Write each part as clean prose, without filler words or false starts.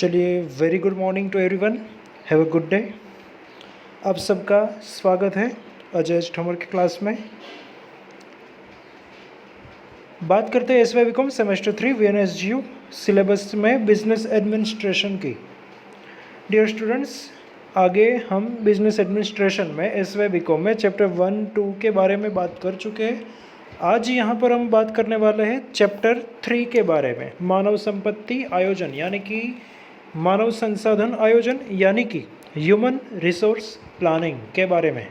चलिए, very good morning to everyone, have a good day. आप सबका स्वागत है अजय ठोमर की क्लास में। बात करते हैं एसवाई बीकॉम सेमेस्टर 3 वीएनएसजीयू सिलेबस में बिजनेस एडमिनिस्ट्रेशन की। डियर स्टूडेंट्स, आगे हम बिजनेस एडमिनिस्ट्रेशन में एसवाई बीकॉम में चैप्टर 1-2 के बारे में बात कर चुके हैं। आज यहाँ पर हम बात करने वाले हैं चैप्टर 3 के बारे में, मानव संपत्ति आयोजन यानी कि मानव संसाधन आयोजन यानी कि ह्यूमन रिसोर्स प्लानिंग के बारे में।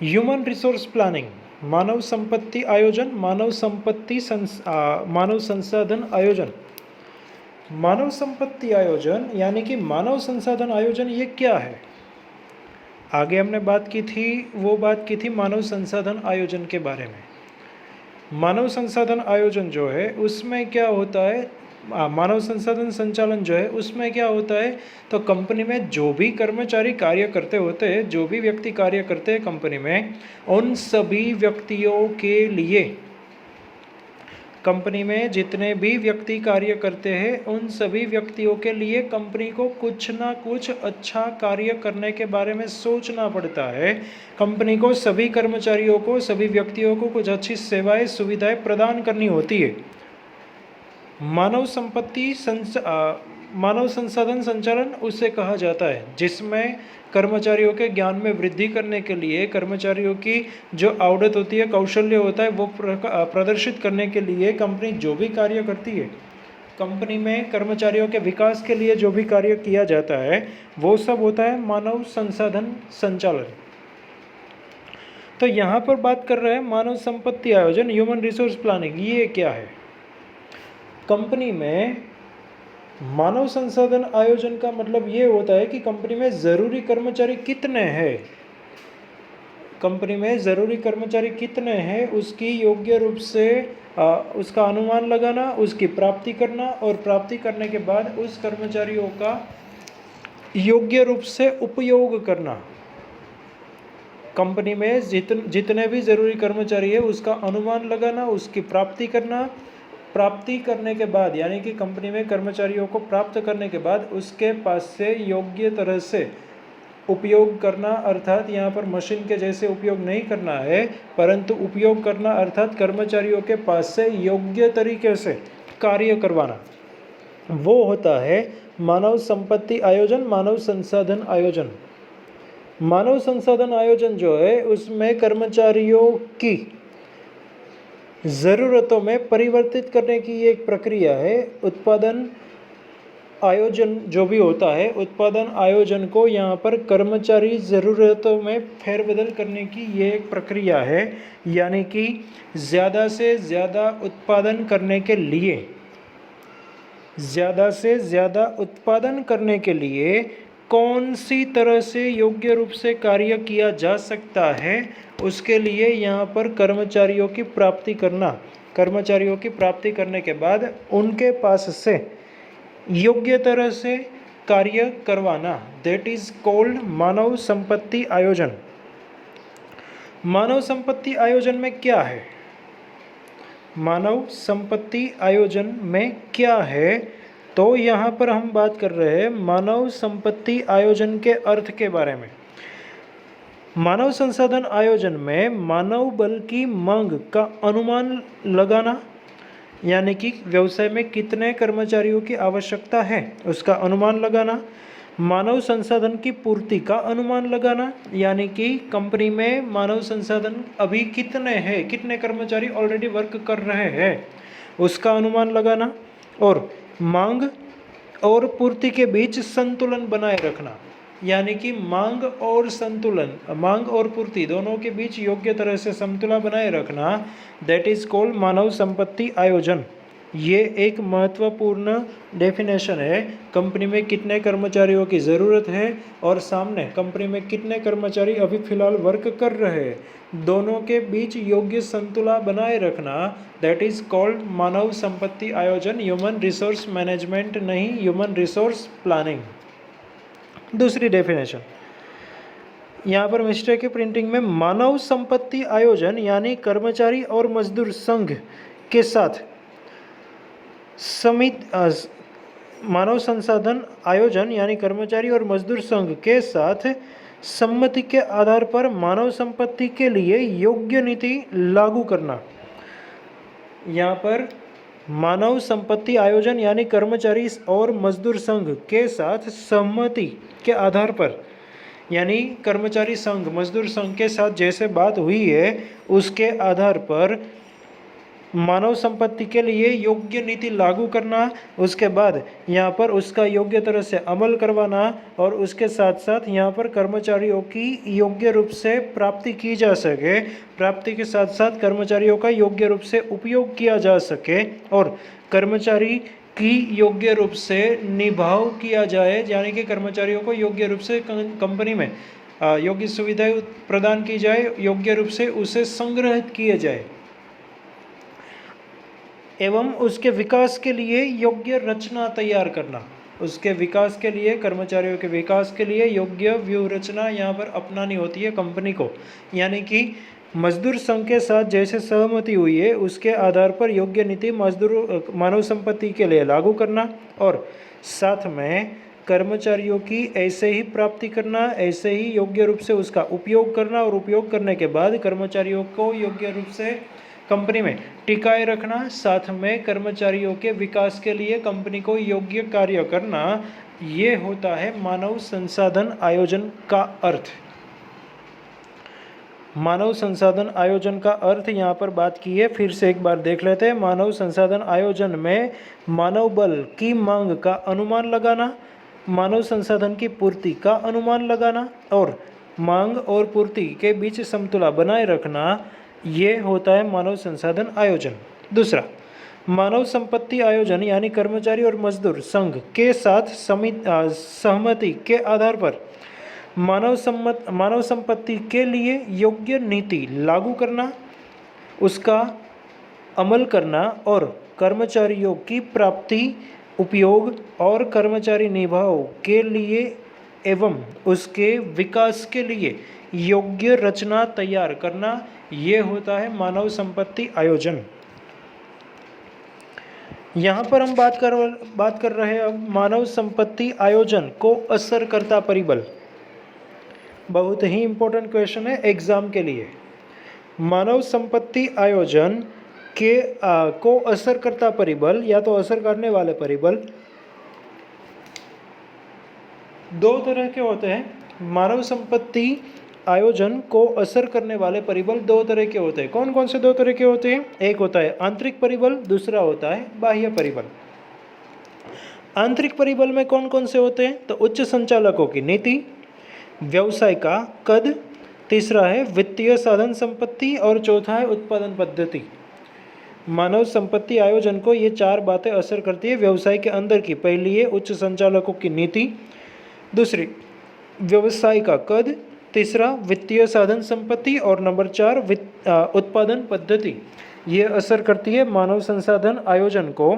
ह्यूमन रिसोर्स प्लानिंग, मानव संपत्ति आयोजन, मानव संसाधन आयोजन। मानव संपत्ति आयोजन यानी कि मानव संसाधन आयोजन ये क्या है? आगे हमने बात की थी, वो बात की थी मानव संसाधन आयोजन के बारे में। मानव संसाधन आयोजन जो है उसमें क्या होता है, मानव संसाधन संचालन जो है उसमें क्या होता है, तो कंपनी में जो भी कर्मचारी कार्य करते होते हैं, जो भी व्यक्ति कार्य करते हैं कंपनी में, उन सभी व्यक्तियों के लिए, कंपनी में जितने भी व्यक्ति कार्य करते हैं उन सभी व्यक्तियों के लिए कंपनी को कुछ ना कुछ अच्छा कार्य करने के बारे में सोचना पड़ता है। कंपनी को सभी कर्मचारियों को, सभी व्यक्तियों को कुछ अच्छी सेवाएं सुविधाएं प्रदान करनी होती है। मानव संसाधन संचालन उसे कहा जाता है जिसमें कर्मचारियों के ज्ञान में वृद्धि करने के लिए, कर्मचारियों की जो आवड़त होती है, कौशल्य होता है, वो प्रदर्शित करने के लिए कंपनी जो भी कार्य करती है, कंपनी में कर्मचारियों के विकास के लिए जो भी कार्य किया जाता है वो सब होता है मानव संसाधन संचालन। तो यहाँ पर बात कर रहे हैं मानव संपत्ति आयोजन, ह्यूमन रिसोर्स प्लानिंग, ये क्या है? कंपनी में मानव संसाधन आयोजन का मतलब ये होता है कि कंपनी में ज़रूरी कर्मचारी कितने हैं, कंपनी में ज़रूरी कर्मचारी कितने हैं उसकी योग्य रूप से उसका अनुमान लगाना, उसकी प्राप्ति करना और प्राप्ति करने के बाद उस कर्मचारियों का योग्य रूप से उपयोग करना। कंपनी में जितने भी ज़रूरी कर्मचारी है उसका अनुमान लगाना, उसकी प्राप्ति करना, प्राप्ति करने के बाद यानी कि कंपनी में कर्मचारियों को प्राप्त करने के बाद उसके पास से योग्य तरह से उपयोग करना, अर्थात यहाँ पर मशीन के जैसे उपयोग नहीं करना है, परंतु उपयोग करना अर्थात कर्मचारियों के पास से योग्य तरीके से कार्य करवाना, वो होता है मानव संपत्ति आयोजन, मानव संसाधन आयोजन। मानव संसाधन आयोजन जो है उसमें कर्मचारियों की ज़रूरतों में परिवर्तित करने की एक प्रक्रिया है। उत्पादन आयोजन जो भी होता है, उत्पादन आयोजन को यहाँ पर कर्मचारी ज़रूरतों में फेरबदल करने की ये एक प्रक्रिया है। यानी कि ज़्यादा से ज़्यादा उत्पादन करने के लिए, ज़्यादा से ज़्यादा उत्पादन करने के लिए कौन सी तरह से योग्य रूप से कार्य किया जा सकता है, उसके लिए यहाँ पर कर्मचारियों की प्राप्ति करना, कर्मचारियों की प्राप्ति करने के बाद उनके पास से योग्य तरह से कार्य करवाना, दैट इज कॉल्ड मानव संपत्ति आयोजन। मानव संपत्ति आयोजन में क्या है? मानव संपत्ति आयोजन में क्या है? तो यहाँ पर हम बात कर रहे हैं मानव संपत्ति आयोजन के अर्थ के बारे में। मानव संसाधन आयोजन में मानव बल की मांग का अनुमान लगाना, यानी कि व्यवसाय में कितने कर्मचारियों की आवश्यकता है उसका अनुमान लगाना। मानव संसाधन की पूर्ति का अनुमान लगाना, यानी कि कंपनी में मानव संसाधन अभी कितने हैं, कितने कर्मचारी ऑलरेडी वर्क कर रहे हैं उसका अनुमान लगाना। और मांग और पूर्ति के बीच संतुलन बनाए रखना, यानी कि मांग और संतुलन, मांग और पूर्ति दोनों के बीच योग्य तरह से संतुलन बनाए रखना, दैट इज कॉल्ड मानव संपत्ति आयोजन। ये एक महत्वपूर्ण डेफिनेशन है। कंपनी में कितने कर्मचारियों की ज़रूरत है और सामने कंपनी में कितने कर्मचारी अभी फ़िलहाल वर्क कर रहे हैं, दोनों के बीच योग्य संतुलन बनाए रखना, दैट इज़ कॉल्ड मानव संपत्ति आयोजन। ह्यूमन रिसोर्स मैनेजमेंट नहीं, ह्यूमन रिसोर्स प्लानिंग। दूसरी डेफिनेशन यहाँ पर मिस्टेक की प्रिंटिंग में, मानव संपत्ति आयोजन यानी कर्मचारी और मजदूर संघ के साथ मानव संसाधन आयोजन यानी कर्मचारी और मजदूर संघ के साथ सम्मति के आधार पर मानव संपत्ति के लिए योग्य नीति लागू करना। यहाँ पर मानव संपत्ति आयोजन यानी कर्मचारी और मजदूर संघ के साथ सहमति के आधार पर, यानी कर्मचारी संघ मजदूर संघ के साथ जैसे बात हुई है उसके आधार पर मानव संपत्ति के लिए योग्य नीति लागू करना, उसके बाद यहाँ पर उसका योग्य तरह से अमल करवाना और उसके साथ साथ यहाँ पर कर्मचारियों की योग्य रूप से प्राप्ति की जा सके, प्राप्ति के साथ साथ कर्मचारियों का योग्य रूप से उपयोग किया जा सके और कर्मचारी की योग्य रूप से निभाव किया जाए, यानी कि कर्मचारियों को योग्य रूप से कंपनी में योग्य सुविधाएं प्रदान की जाए, योग्य रूप से उसे संग्रहित किए जाए एवं उसके विकास के लिए योग्य रचना तैयार करना। उसके विकास के लिए, कर्मचारियों के विकास के लिए योग्य व्यूह रचना यहाँ पर अपनानी होती है कंपनी को, यानी कि मजदूर संघ के साथ जैसे सहमति हुई है उसके आधार पर योग्य नीति मजदूर मानव संपत्ति के लिए लागू करना और साथ में कर्मचारियों की ऐसे ही प्राप्ति करना, ऐसे ही योग्य रूप से उसका उपयोग करना और उपयोग करने के बाद कर्मचारियों को योग्य रूप से कंपनी में टिकाए रखना, साथ में कर्मचारियों के विकास के लिए कंपनी को योग्य कार्य करना। ये होता है मानव संसाधन आयोजन का अर्थ। मानव संसाधन आयोजन का अर्थ यहाँ पर बात की है, फिर से एक बार देख लेते हैं। मानव संसाधन आयोजन में मानव बल की मांग का अनुमान लगाना, मानव संसाधन की पूर्ति का अनुमान लगाना और मांग और पूर्ति के बीच समतुला बनाए रखना, ये होता है मानव संसाधन आयोजन। दूसरा, मानव संपत्ति आयोजन यानी कर्मचारी और मजदूर संघ के साथ सहमति के आधार पर मानव संपत्ति के लिए योग्य नीति लागू करना, उसका अमल करना और कर्मचारियों की प्राप्ति, उपयोग और कर्मचारी निभाव के लिए एवं उसके विकास के लिए योग्य रचना तैयार करना, ये होता है मानव संपत्ति आयोजन। यहाँ पर हम बात कर रहे हैं अब मानव संपत्ति आयोजन को असरकर्ता परिबल। बहुत ही इम्पोर्टेंट क्वेश्चन है एग्जाम के लिए। मानव संपत्ति आयोजन के को असरकर्ता परिबल या तो असर करने वाले परिबल दो तरह के होते हैं। मानव संपत्ति आयोजन को असर करने वाले परिबल दो तरह के होते हैं। कौन कौन से दो तरह के होते हैं? एक होता है आंतरिक परिबल, दूसरा होता है बाह्य परिबल। आंतरिक परिबल में कौन कौन से होते हैं? तो उच्च संचालकों की नीति, व्यवसाय का कद, तीसरा है वित्तीय साधन संपत्ति और चौथा है उत्पादन पद्धति। मानव संपत्ति आयोजन को ये चार बातें असर करती है। व्यवसाय के अंदर की पहली है उच्च संचालकों की नीति, दूसरी व्यवसाय का कद, तीसरा वित्तीय साधन संपत्ति और नंबर 4 उत्पादन पद्धति। ये असर करती है मानव संसाधन आयोजन को।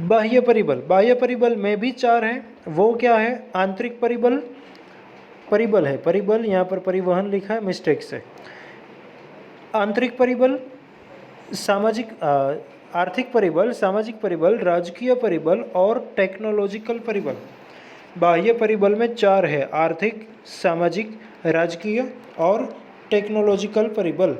बाह्य परिबल में भी चार हैं। वो क्या है? आंतरिक परिबल है, परिबल यहाँ पर परिवहन लिखा है मिस्टेक से। आंतरिक परिबल, आर्थिक परिबल, सामाजिक परिबल, राजकीय परिबल और टेक्नोलॉजिकल परिबल। बाह्य परिबल में चार है, आर्थिक, सामाजिक, राजकीय और टेक्नोलॉजिकल परिबल।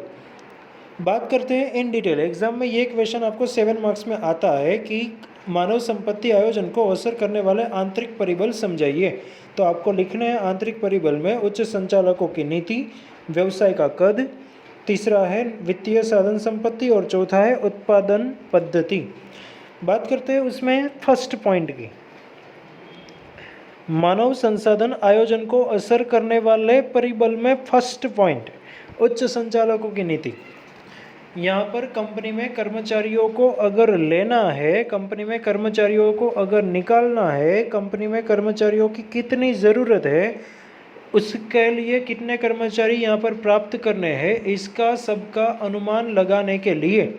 बात करते हैं इन डिटेल। एग्जाम में ये क्वेश्चन आपको 7 मार्क्स में आता है कि मानव संपत्ति आयोजन को असर करने वाले आंतरिक परिबल समझाइए। तो आपको लिखना है आंतरिक परिबल में उच्च संचालकों की नीति, व्यवसाय का कद, तीसरा है वित्तीय साधन संपत्ति और चौथा है उत्पादन पद्धति। बात करते हैं उसमें फर्स्ट पॉइंट की। मानव संसाधन आयोजन को असर करने वाले परिबल में फर्स्ट पॉइंट उच्च संचालकों की नीति। यहाँ पर कंपनी में कर्मचारियों को अगर लेना है, कंपनी में कर्मचारियों को अगर निकालना है, कंपनी में कर्मचारियों की कितनी ज़रूरत है, उसके लिए कितने कर्मचारी यहाँ पर प्राप्त करने हैं, इसका सबका अनुमान लगाने के लिए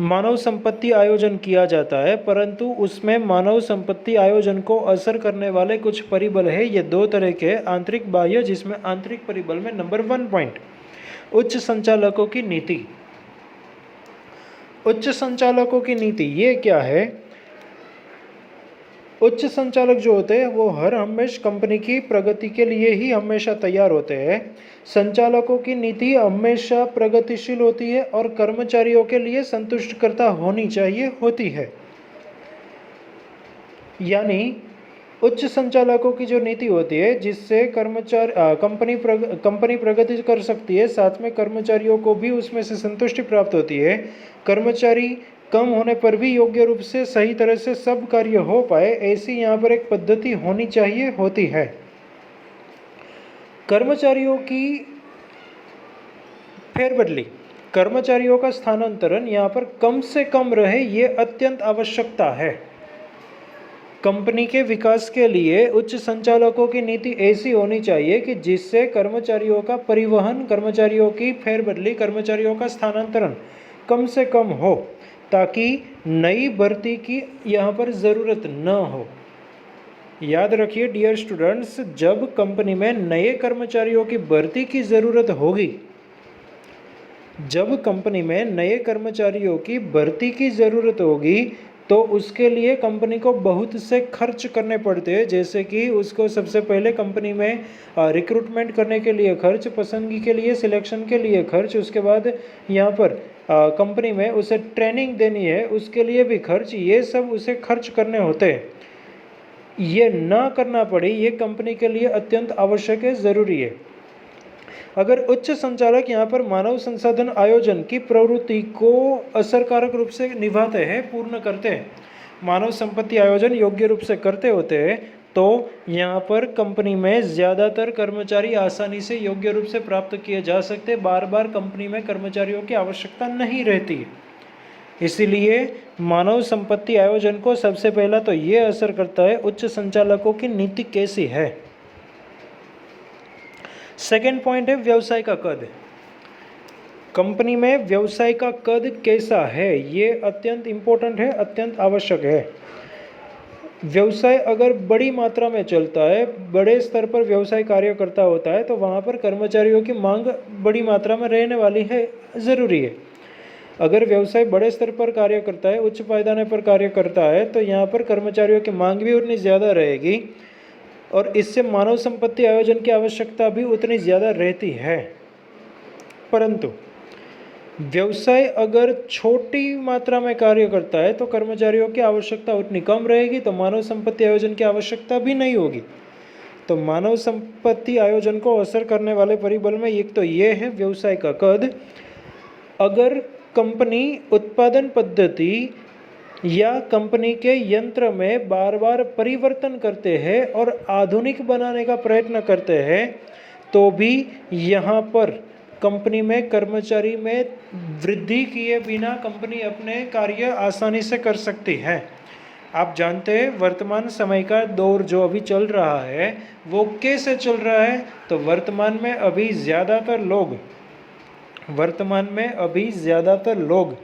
मानव संपत्ति आयोजन किया जाता है। परंतु उसमें मानव संपत्ति आयोजन को असर करने वाले कुछ परिबल है, ये दो तरह के, आंतरिक बाह्य, जिसमें आंतरिक परिबल में नंबर 1 पॉइंट उच्च संचालकों की नीति। उच्च संचालकों की नीति ये क्या है? उच्च संचालक जो होते हैं वो हर हमेशा कंपनी की प्रगति के लिए ही हमेशा तैयार होते हैं। संचालकों की नीति हमेशा प्रगतिशील होती है और कर्मचारियों के लिए संतुष्टकर्ता होनी चाहिए होती है। यानी उच्च संचालकों की जो नीति होती है जिससे कंपनी प्रगति कर सकती है, साथ में कर्मचारियों को भी उसमें से संतुष्टि प्राप्त होती है। कर्मचारी कम होने पर भी योग्य रूप से सही तरह से सब कार्य हो पाए, ऐसी यहाँ पर एक पद्धति होनी चाहिए होती है। कर्मचारियों की फेरबदली, कर्मचारियों का स्थानांतरण यहाँ पर कम से कम रहे, ये अत्यंत आवश्यकता है। कंपनी के विकास के लिए उच्च संचालकों की नीति ऐसी होनी चाहिए कि जिससे कर्मचारियों का परिवहन, कर्मचारियों की फेरबदली, कर्मचारियों का स्थानांतरण कम से कम हो, ताकि नई भर्ती की यहाँ पर ज़रूरत न हो। याद रखिए डियर स्टूडेंट्स, जब कंपनी में नए कर्मचारियों की भर्ती की ज़रूरत होगी, जब कंपनी में नए कर्मचारियों की भर्ती की ज़रूरत होगी तो उसके लिए कंपनी को बहुत से खर्च करने पड़ते हैं, जैसे कि उसको सबसे पहले कंपनी में रिक्रूटमेंट करने के लिए खर्च, पसंदगी के लिए, सिलेक्शन के लिए खर्च, उसके बाद यहाँ पर कंपनी में उसे ट्रेनिंग देनी है, उसके लिए भी खर्च, ये सब उसे खर्च करने होते हैं। ये ना करना पड़े, ये कंपनी के लिए अत्यंत आवश्यक है, ज़रूरी है। अगर उच्च संचालक यहाँ पर मानव संसाधन आयोजन की प्रवृत्ति को असरकारक रूप से निभाते हैं, पूर्ण करते हैं, मानव संपत्ति आयोजन योग्य रूप से करते होते हैं, तो यहाँ पर कंपनी में ज़्यादातर कर्मचारी आसानी से योग्य रूप से प्राप्त किए जा सकते, बार बार कंपनी में कर्मचारियों की आवश्यकता नहीं रहती है। इसीलिए मानव संपत्ति आयोजन को सबसे पहला तो ये असर करता है उच्च संचालकों की नीति कैसी है। सेकेंड पॉइंट है व्यवसाय का कद। कंपनी में व्यवसाय का कद कैसा है, ये अत्यंत इम्पोर्टेंट है, अत्यंत आवश्यक है। व्यवसाय अगर बड़ी मात्रा में चलता है, बड़े स्तर पर व्यवसाय कार्य करता होता है, तो वहाँ पर कर्मचारियों की मांग बड़ी मात्रा में रहने वाली है, ज़रूरी है। अगर व्यवसाय बड़े स्तर पर कार्य करता है, उच्च पायदाने पर कार्य करता है, तो यहाँ पर कर्मचारियों की मांग भी उतनी ज़्यादा रहेगी और इससे मानव संपत्ति आयोजन की आवश्यकता भी उतनी ज़्यादा रहती है। परंतु व्यवसाय अगर छोटी मात्रा में कार्य करता है तो कर्मचारियों की आवश्यकता उतनी कम रहेगी, तो मानव संपत्ति आयोजन की आवश्यकता भी नहीं होगी। तो मानव संपत्ति आयोजन को असर करने वाले परिबल में एक तो ये है व्यवसाय का कद। अगर कंपनी उत्पादन पद्धति या कंपनी के यंत्र में बार बार परिवर्तन करते हैं और आधुनिक बनाने का प्रयत्न करते हैं, तो भी यहाँ पर कंपनी में कर्मचारी में वृद्धि किए बिना कंपनी अपने कार्य आसानी से कर सकती है। आप जानते हैं वर्तमान समय का दौर जो अभी चल रहा है वो कैसे चल रहा है, तो वर्तमान में अभी ज़्यादातर लोग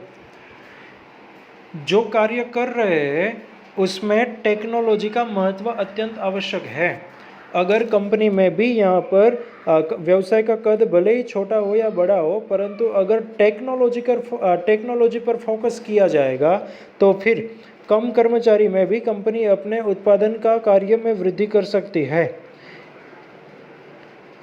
जो कार्य कर रहे हैं उसमें टेक्नोलॉजी का महत्व अत्यंत आवश्यक है। अगर कंपनी में भी यहाँ पर व्यवसाय का कद भले ही छोटा हो या बड़ा हो, परंतु अगर टेक्नोलॉजी पर फोकस किया जाएगा तो फिर कम कर्मचारी में भी कंपनी अपने उत्पादन का कार्य में वृद्धि कर सकती है।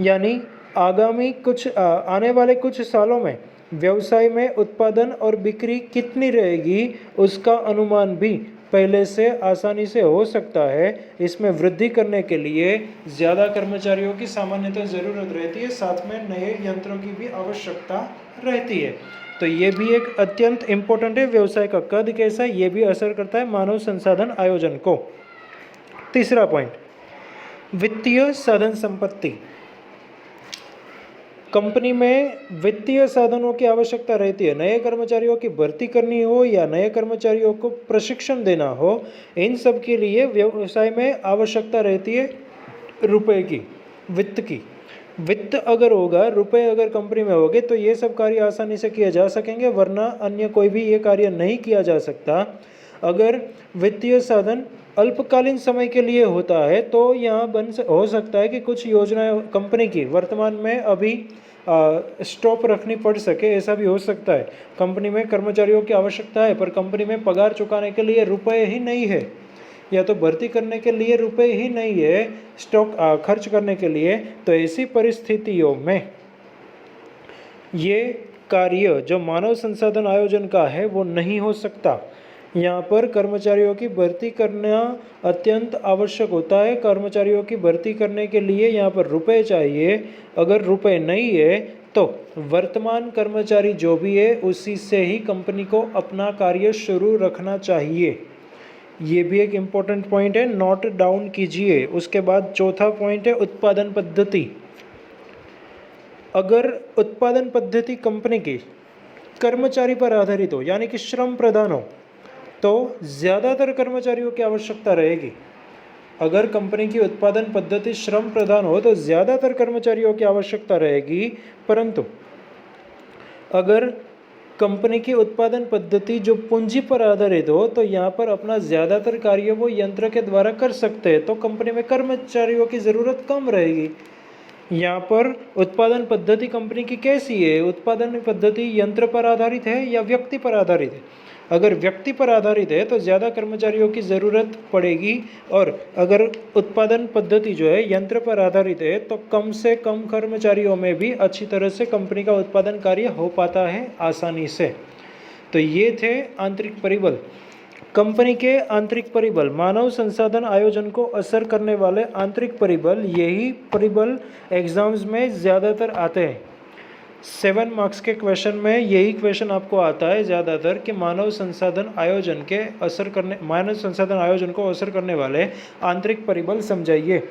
यानी आने वाले कुछ सालों में व्यवसाय में उत्पादन और बिक्री कितनी रहेगी उसका अनुमान भी पहले से आसानी से हो सकता है। इसमें वृद्धि करने के लिए ज़्यादा कर्मचारियों की सामान्यतः ज़रूरत रहती है, साथ में नए यंत्रों की भी आवश्यकता रहती है। तो ये भी एक अत्यंत इम्पोर्टेंट है, व्यवसाय का कद कैसा है ये भी असर करता है मानव संसाधन आयोजन को। तीसरा पॉइंट, वित्तीय साधन संपत्ति। कंपनी में वित्तीय साधनों की आवश्यकता रहती है। नए कर्मचारियों की भर्ती करनी हो या नए कर्मचारियों को प्रशिक्षण देना हो, इन सब के लिए व्यवसाय में आवश्यकता रहती है रुपए की, वित्त की। वित्त अगर होगा, रुपए अगर कंपनी में होंगे तो ये सब कार्य आसानी से किए जा सकेंगे, वरना अन्य कोई भी ये कार्य नहीं किया जा सकता। अगर वित्तीय साधन अल्पकालीन समय के लिए होता है तो यहाँ हो सकता है कि कुछ योजनाएं कंपनी की वर्तमान में अभी स्टॉप रखनी पड़ सके, ऐसा भी हो सकता है। कंपनी में कर्मचारियों की आवश्यकता है पर कंपनी में पगार चुकाने के लिए रुपए ही नहीं है, या तो भर्ती करने के लिए रुपए ही नहीं है स्टॉक खर्च करने के लिए, तो ऐसी परिस्थितियों में ये कार्य जो मानव संसाधन आयोजन का है वो नहीं हो सकता। यहाँ पर कर्मचारियों की भर्ती करना अत्यंत आवश्यक होता है। कर्मचारियों की भर्ती करने के लिए यहाँ पर रुपए चाहिए। अगर रुपए नहीं है तो वर्तमान कर्मचारी जो भी है उसी से ही कंपनी को अपना कार्य शुरू रखना चाहिए। ये भी एक इम्पोर्टेंट पॉइंट है, नोट डाउन कीजिए। उसके बाद चौथा पॉइंट है उत्पादन पद्धति। अगर उत्पादन पद्धति कंपनी की कर्मचारी पर आधारित हो यानी कि श्रम प्रधान हो तो ज़्यादातर कर्मचारियों की आवश्यकता रहेगी। अगर कंपनी की उत्पादन पद्धति श्रम प्रधान हो तो ज़्यादातर कर्मचारियों की आवश्यकता रहेगी, परंतु अगर कंपनी की उत्पादन पद्धति जो पूंजी पर आधारित हो तो यहाँ पर अपना ज़्यादातर कार्य वो यंत्र के द्वारा कर सकते हैं, तो कंपनी में कर्मचारियों की ज़रूरत कम रहेगी। यहाँ पर उत्पादन पद्धति कंपनी की कैसी है? उत्पादन पद्धति यंत्र पर आधारित है या व्यक्ति पर आधारित है? अगर व्यक्ति पर आधारित है तो ज़्यादा कर्मचारियों की ज़रूरत पड़ेगी, और अगर उत्पादन पद्धति जो है यंत्र पर आधारित है तो कम से कम कर्मचारियों में भी अच्छी तरह से कंपनी का उत्पादन कार्य हो पाता है आसानी से। तो ये थे आंतरिक परिबल। कंपनी के आंतरिक परिबल, मानव संसाधन आयोजन को असर करने वाले आंतरिक परिबल, यही परिबल एग्जाम्स में ज़्यादातर आते हैं। 7 मार्क्स के क्वेश्चन में यही क्वेश्चन आपको आता है ज़्यादातर कि मानव संसाधन आयोजन को असर करने वाले आंतरिक परिबल समझाइए,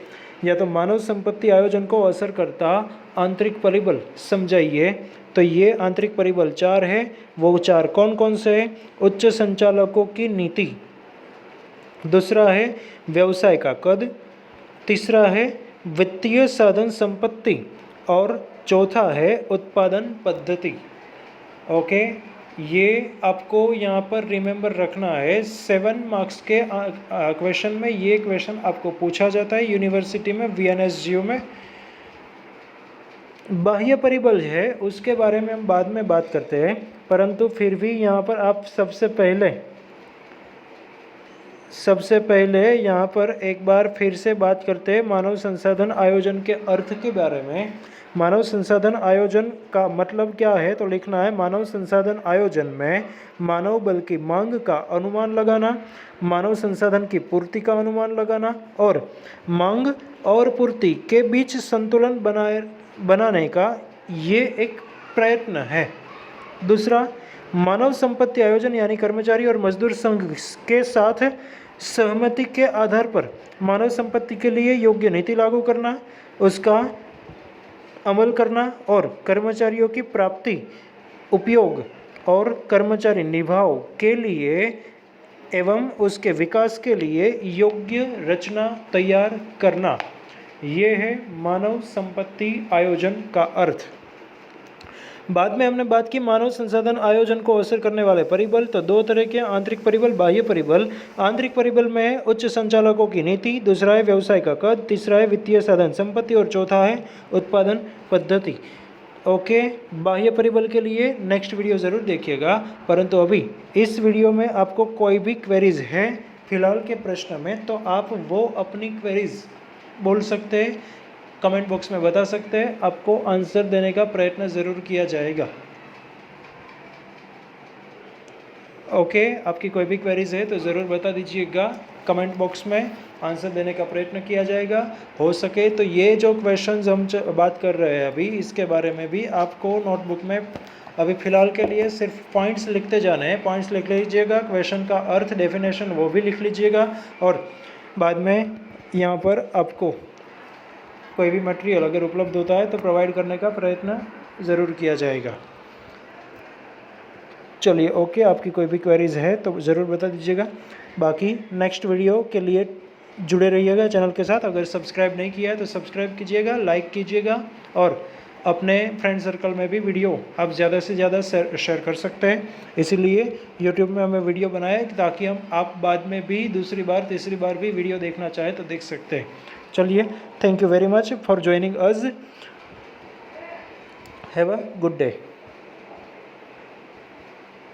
या तो मानव संपत्ति आयोजन को असर करता आंतरिक परिबल समझाइए। तो ये आंतरिक परिबल 4 है। वो 4 कौन कौन से हैं? उच्च संचालकों की नीति, दूसरा है व्यवसाय का कद, तीसरा है वित्तीय साधन संपत्ति, और चौथा है उत्पादन पद्धति। ओके, ये आपको यहाँ पर रिमेंबर रखना है। 7 मार्क्स के क्वेश्चन में ये क्वेश्चन आपको पूछा जाता है यूनिवर्सिटी में, VNSGU में। बाह्य परिबल है उसके बारे में हम बाद में बात करते हैं, परंतु फिर भी यहाँ पर आप सबसे पहले यहाँ पर एक बार फिर से बात करते हैं मानव संसाधन आयोजन के अर्थ के बारे में। मानव संसाधन आयोजन का मतलब क्या है? तो लिखना है मानव संसाधन आयोजन में मानव बल की मांग का अनुमान लगाना, मानव संसाधन की पूर्ति का अनुमान लगाना और मांग और पूर्ति के बीच संतुलन बनाने का ये एक प्रयत्न है। दूसरा, मानव संपत्ति आयोजन यानी कर्मचारी और मजदूर संघ के साथ सहमति के आधार पर मानव संपत्ति के लिए योग्य नीति लागू करना, उसका अमल करना और कर्मचारियों की प्राप्ति, उपयोग और कर्मचारी निभाव के लिए एवं उसके विकास के लिए योग्य रचना तैयार करना। ये है मानव संपत्ति आयोजन का अर्थ। बाद में हमने बात की मानव संसाधन आयोजन को असर करने वाले परिबल। तो 2 तरह के आंतरिक परिबल, बाह्य परिबल। आंतरिक परिबल में उच्च संचालकों की नीति, दूसरा है व्यवसाय का कद, तीसरा है वित्तीय साधन संपत्ति और चौथा है उत्पादन पद्धति। ओके, बाह्य परिबल के लिए नेक्स्ट वीडियो ज़रूर देखिएगा, परंतु अभी इस वीडियो में आपको कोई भी क्वेरीज है फिलहाल के प्रश्न में तो आप वो अपनी क्वेरीज बोल सकते हैं, कमेंट बॉक्स में बता सकते हैं, आपको आंसर देने का प्रयत्न ज़रूर किया जाएगा। ओके, आपकी कोई भी क्वेरीज है तो ज़रूर बता दीजिएगा, कमेंट बॉक्स में आंसर देने का प्रयत्न किया जाएगा। हो सके तो ये जो क्वेश्चंस हम बात कर रहे हैं अभी, इसके बारे में भी आपको नोटबुक में अभी फ़िलहाल के लिए सिर्फ पॉइंट्स लिखते जाने हैं। पॉइंट्स लिख लीजिएगा, क्वेश्चन का अर्थ, डेफिनेशन वो भी लिख लीजिएगा, और बाद में यहाँ पर आपको कोई भी मटेरियल अगर उपलब्ध होता है तो प्रोवाइड करने का प्रयत्न ज़रूर किया जाएगा। चलिए, ओके, आपकी कोई भी क्वेरीज है तो ज़रूर बता दीजिएगा। बाकी नेक्स्ट वीडियो के लिए जुड़े रहिएगा चैनल के साथ। अगर सब्सक्राइब नहीं किया है तो सब्सक्राइब कीजिएगा, लाइक कीजिएगा, और अपने फ्रेंड सर्कल में भी वीडियो आप ज़्यादा से ज़्यादा शेयर कर सकते हैं। इसीलिए यूट्यूब में हमें वीडियो बनाया ताकि आप बाद में भी दूसरी बार तीसरी बार भी वीडियो देखना चाहे तो देख सकते हैं। चलिए, thank you very much for joining us. Have a good day.